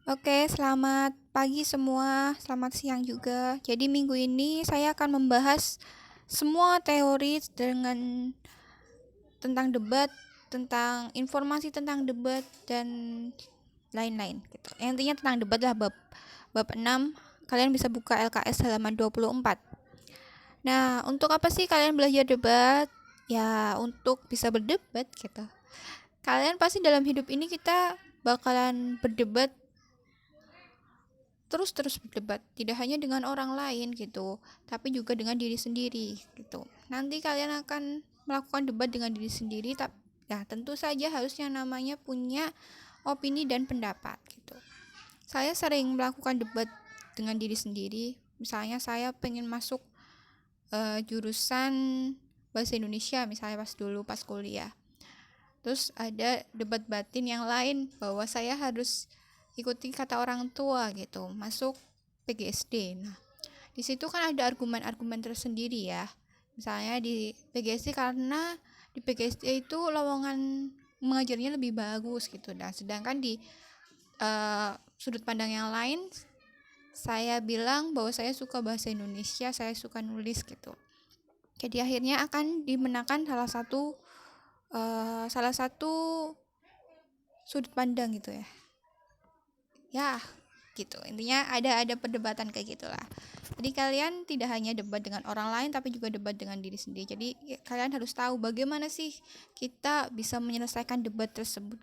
Oke, selamat pagi semua, selamat siang juga. Jadi minggu ini saya akan membahas semua teori tentang debat, tentang informasi tentang debat dan lain-lain gitu. Yang intinya tentang debat lah bab 6. Kalian bisa buka LKS halaman 24. Nah, untuk apa sih kalian belajar debat? Ya, untuk bisa berdebat gitu. Kalian pasti dalam hidup ini kita bakalan berdebat terus berdebat, tidak hanya dengan orang lain gitu, tapi juga dengan diri sendiri gitu. Nanti kalian akan melakukan debat dengan diri sendiri, tapi ya tentu saja harusnya namanya punya opini dan pendapat gitu. Saya sering melakukan debat dengan diri sendiri. Misalnya saya pengen masuk jurusan bahasa Indonesia misalnya pas kuliah. Terus ada debat batin yang lain bahwa saya harus ikuti kata orang tua gitu, masuk PGSD. Nah, di situ kan ada argumen-argumen tersendiri ya. Misalnya di PGSD karena di PGSD itu lowongan mengajarnya lebih bagus gitu. Nah, sedangkan di sudut pandang yang lain saya bilang bahwa saya suka bahasa Indonesia, saya suka nulis gitu. Jadi akhirnya akan dimenangkan salah satu sudut pandang gitu ya. Ya, gitu. Intinya ada perdebatan kayak gitulah. Jadi kalian tidak hanya debat dengan orang lain tapi juga debat dengan diri sendiri. Jadi kalian harus tahu bagaimana sih kita bisa menyelesaikan debat tersebut,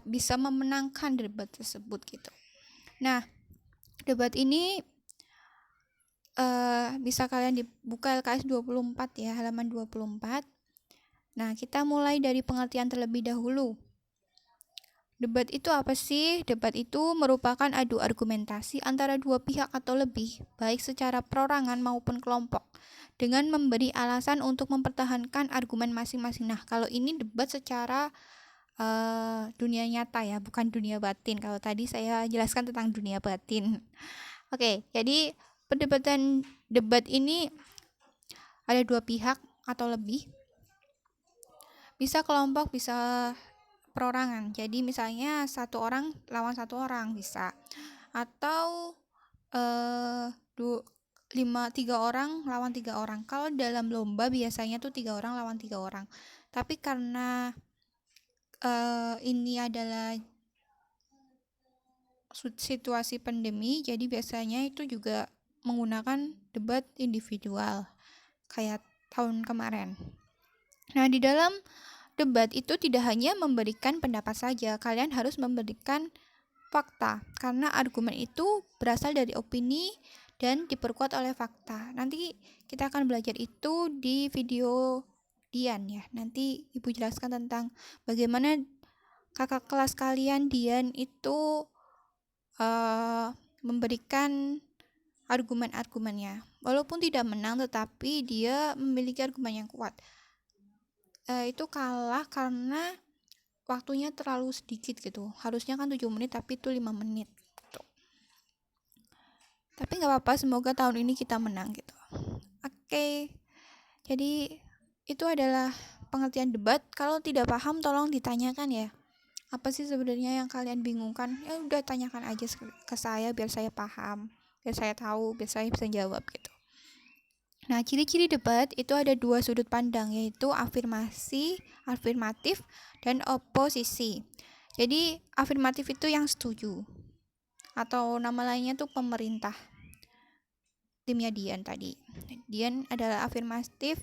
bisa memenangkan debat tersebut gitu. Nah, debat ini bisa kalian dibuka LKS 24 ya, halaman 24. Nah, kita mulai dari pengertian terlebih dahulu. Debat itu apa sih? Debat itu merupakan adu argumentasi antara dua pihak atau lebih, baik secara perorangan maupun kelompok, dengan memberi alasan untuk mempertahankan argumen masing-masing. Nah, kalau ini debat secara dunia nyata ya, bukan dunia batin. Kalau tadi saya jelaskan tentang dunia batin. Oke, jadi perdebatan debat ini ada dua pihak atau lebih, bisa kelompok, bisa perorangan. Jadi misalnya satu orang lawan satu orang bisa, atau tiga orang lawan tiga orang. Kalau dalam lomba biasanya tuh 3 orang lawan 3 orang. Tapi karena ini adalah situasi pandemi, jadi biasanya itu juga menggunakan debat individual kayak tahun kemarin. Nah, di dalam debat itu tidak hanya memberikan pendapat saja, kalian harus memberikan fakta, karena argumen itu berasal dari opini dan diperkuat oleh fakta. Nanti kita akan belajar itu di video Dian ya. Nanti Ibu jelaskan tentang bagaimana kakak kelas kalian Dian itu memberikan argumen-argumennya. Walaupun tidak menang, tetapi dia memiliki argumen yang kuat. Itu kalah karena waktunya terlalu sedikit gitu. Harusnya kan 7 menit tapi itu 5 menit gitu. Tapi nggak apa-apa, semoga tahun ini kita menang gitu. Oke, jadi itu adalah pengertian debat. Kalau tidak paham tolong ditanyakan ya. Apa sih sebenarnya yang kalian bingungkan? Ya udah tanyakan aja ke saya biar saya paham, biar saya tahu, biar saya bisa jawab gitu. Nah, ciri-ciri debat itu ada 2 sudut pandang, yaitu afirmatif dan oposisi. Jadi afirmatif itu yang setuju, atau nama lainnya tuh pemerintah. Timnya Dian tadi. Dian adalah afirmatif.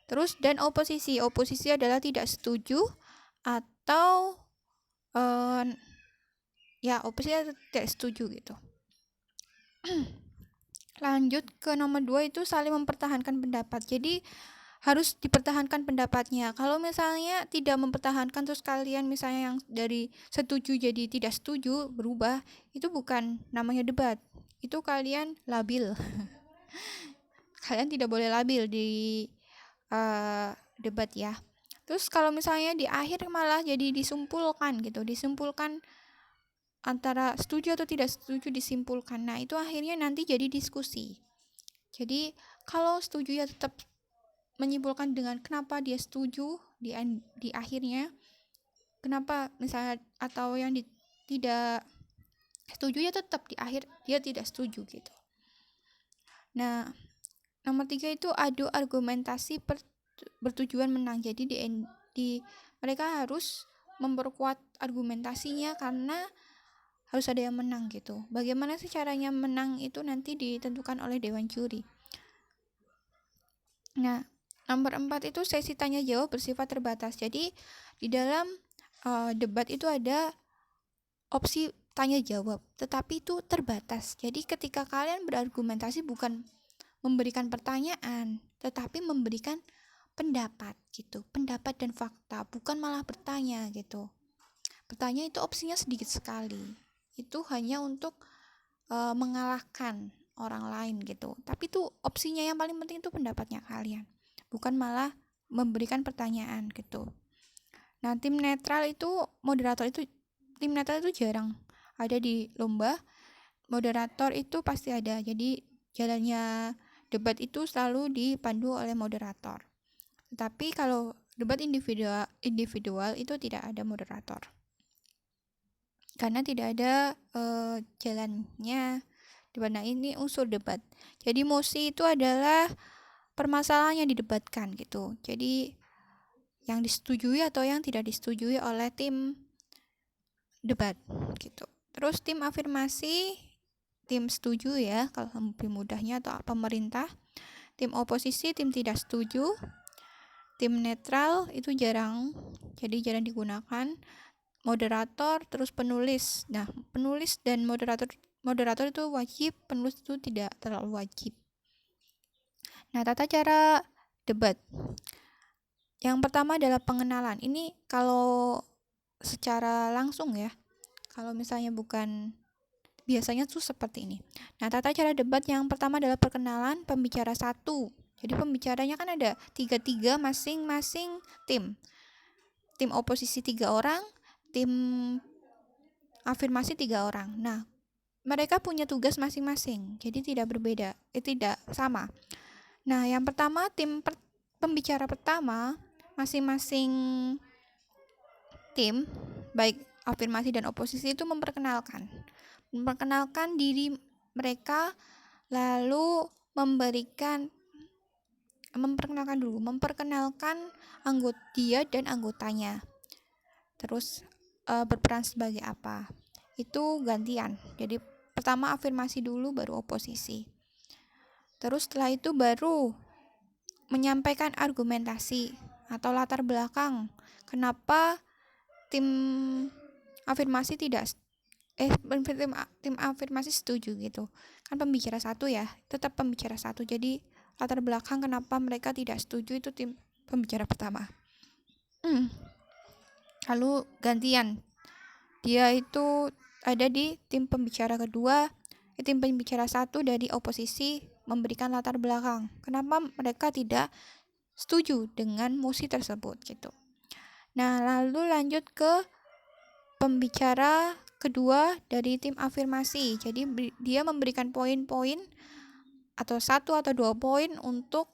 Terus dan oposisi. Oposisi adalah tidak setuju atau oposisi tidak setuju gitu. Lanjut ke nomor 2 itu saling mempertahankan pendapat. Jadi harus dipertahankan pendapatnya. Kalau misalnya tidak mempertahankan terus kalian misalnya yang dari setuju jadi tidak setuju berubah, itu bukan namanya debat. Itu kalian labil. Kalian tidak boleh labil di debat ya. Terus kalau misalnya di akhir malah jadi disimpulkan antara setuju atau tidak setuju disimpulkan. Nah, itu akhirnya nanti jadi diskusi. Jadi kalau setuju ya tetap menyimpulkan dengan kenapa dia setuju di akhirnya, kenapa misalnya, atau yang tidak setuju ya tetap di akhir dia tidak setuju gitu. Nah, nomor 3 itu adu argumentasi bertujuan menang. Jadi di mereka harus memperkuat argumentasinya karena harus ada yang menang gitu. Bagaimana sih caranya menang itu nanti ditentukan oleh dewan juri. Nah, nomor 4 itu sesi tanya jawab bersifat terbatas. Jadi di dalam debat itu ada opsi tanya jawab, tetapi itu terbatas. Jadi ketika kalian berargumentasi bukan memberikan pertanyaan, tetapi memberikan pendapat gitu, pendapat dan fakta, bukan malah bertanya gitu. Bertanya itu opsinya sedikit sekali. Itu hanya untuk mengalahkan orang lain gitu. Tapi itu opsinya yang paling penting itu pendapatnya kalian, bukan malah memberikan pertanyaan gitu. Nah, tim netral itu jarang ada di lomba. Moderator itu pasti ada. Jadi jalannya debat itu selalu dipandu oleh moderator. Tetapi kalau debat individual itu tidak ada moderator. Karena tidak ada jalannya debat. Nah, ini unsur debat. Jadi mosi itu adalah permasalahan yang didebatkan gitu. Jadi yang disetujui atau yang tidak disetujui oleh tim debat gitu. Terus tim afirmasi, tim setuju ya kalau lebih mudahnya, atau pemerintah. Tim oposisi, tim tidak setuju. Tim netral itu jarang digunakan. Moderator, terus penulis. Nah, penulis dan moderator itu wajib, penulis itu tidak terlalu wajib. Nah, tata cara debat. Yang pertama adalah pengenalan. Ini kalau secara langsung ya. Kalau misalnya bukan, biasanya tuh seperti ini. Nah, tata cara debat yang pertama adalah perkenalan, pembicara 1. Jadi pembicaranya kan ada 3 masing-masing tim. Tim oposisi 3 orang, tim afirmasi 3 orang. Nah, mereka punya tugas masing-masing, jadi tidak berbeda, tidak sama. Nah, yang pertama pembicara pertama, masing-masing tim, baik afirmasi dan oposisi itu memperkenalkan diri mereka, lalu memperkenalkan dia dan anggotanya. Terus berperan sebagai apa? Itu gantian. Jadi pertama afirmasi dulu, baru oposisi. Terus setelah itu baru menyampaikan argumentasi atau latar belakang kenapa tim afirmasi tim afirmasi setuju gitu. Kan pembicara 1 ya, tetap pembicara 1. Jadi latar belakang kenapa mereka tidak setuju itu tim pembicara pertama. Lalu gantian, dia itu ada di tim pembicara kedua. Tim pembicara 1 dari oposisi memberikan latar belakang kenapa mereka tidak setuju dengan mosi tersebut gitu. Nah, lalu lanjut ke pembicara kedua dari tim afirmasi. Jadi dia memberikan poin-poin atau 1 atau 2 poin untuk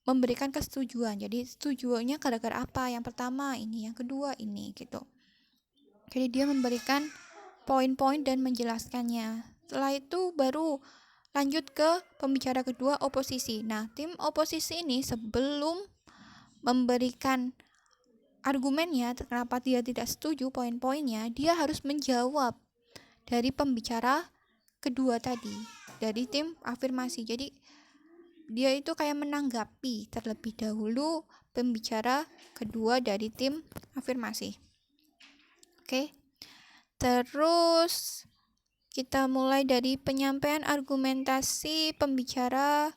memberikan kesetujuan. Jadi setujuannya gara-gara apa? Yang pertama ini, yang kedua ini gitu. Jadi dia memberikan poin-poin dan menjelaskannya. Setelah itu baru lanjut ke pembicara kedua, oposisi. Nah, tim oposisi ini sebelum memberikan argumennya kenapa dia tidak setuju poin-poinnya, dia harus menjawab dari pembicara kedua tadi, dari tim afirmasi. Jadi dia itu kayak menanggapi terlebih dahulu pembicara kedua dari tim afirmasi. Oke. Terus kita mulai dari penyampaian argumentasi pembicara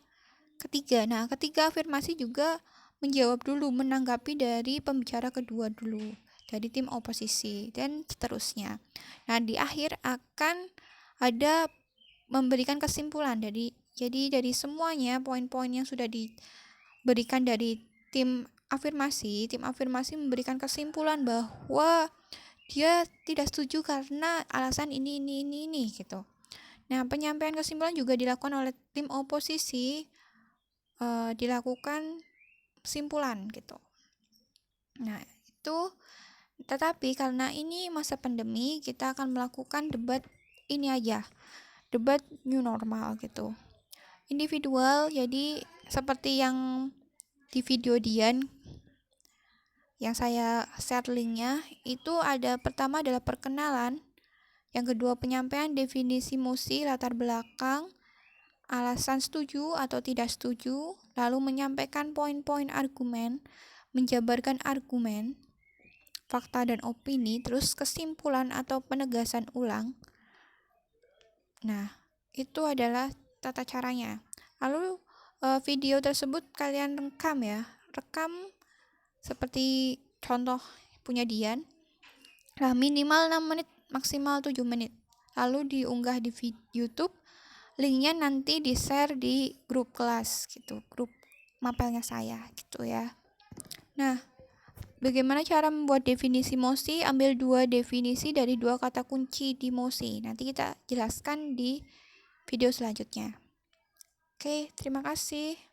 ketiga. Nah, ketiga afirmasi juga menjawab dulu, menanggapi dari pembicara kedua dulu, dari tim oposisi, dan seterusnya. Nah, di akhir akan ada memberikan kesimpulan. Jadi dari semuanya poin-poin yang sudah diberikan dari tim afirmasi memberikan kesimpulan bahwa dia tidak setuju karena alasan ini gitu. Nah, penyampaian kesimpulan juga dilakukan oleh tim oposisi, dilakukan kesimpulan gitu. Nah, itu tetapi karena ini masa pandemi, kita akan melakukan debat ini aja, debat new normal gitu. Individual, jadi seperti yang di video Dian yang saya share linknya, itu ada pertama adalah perkenalan, yang kedua penyampaian definisi mosi, latar belakang, alasan setuju atau tidak setuju, lalu menyampaikan poin-poin argumen, menjabarkan argumen, fakta dan opini, terus kesimpulan atau penegasan ulang. Nah, itu adalah tata caranya. Lalu video tersebut kalian rekam ya, rekam seperti contoh punya Dian, nah minimal 6 menit, maksimal 7 menit, lalu diunggah di YouTube. Linknya nanti di share di grup kelas gitu, grup mapelnya saya gitu ya. Nah, bagaimana cara membuat definisi mosi? Ambil 2 definisi dari 2 kata kunci di mosi. Nanti kita jelaskan di video selanjutnya. Oke, terima kasih.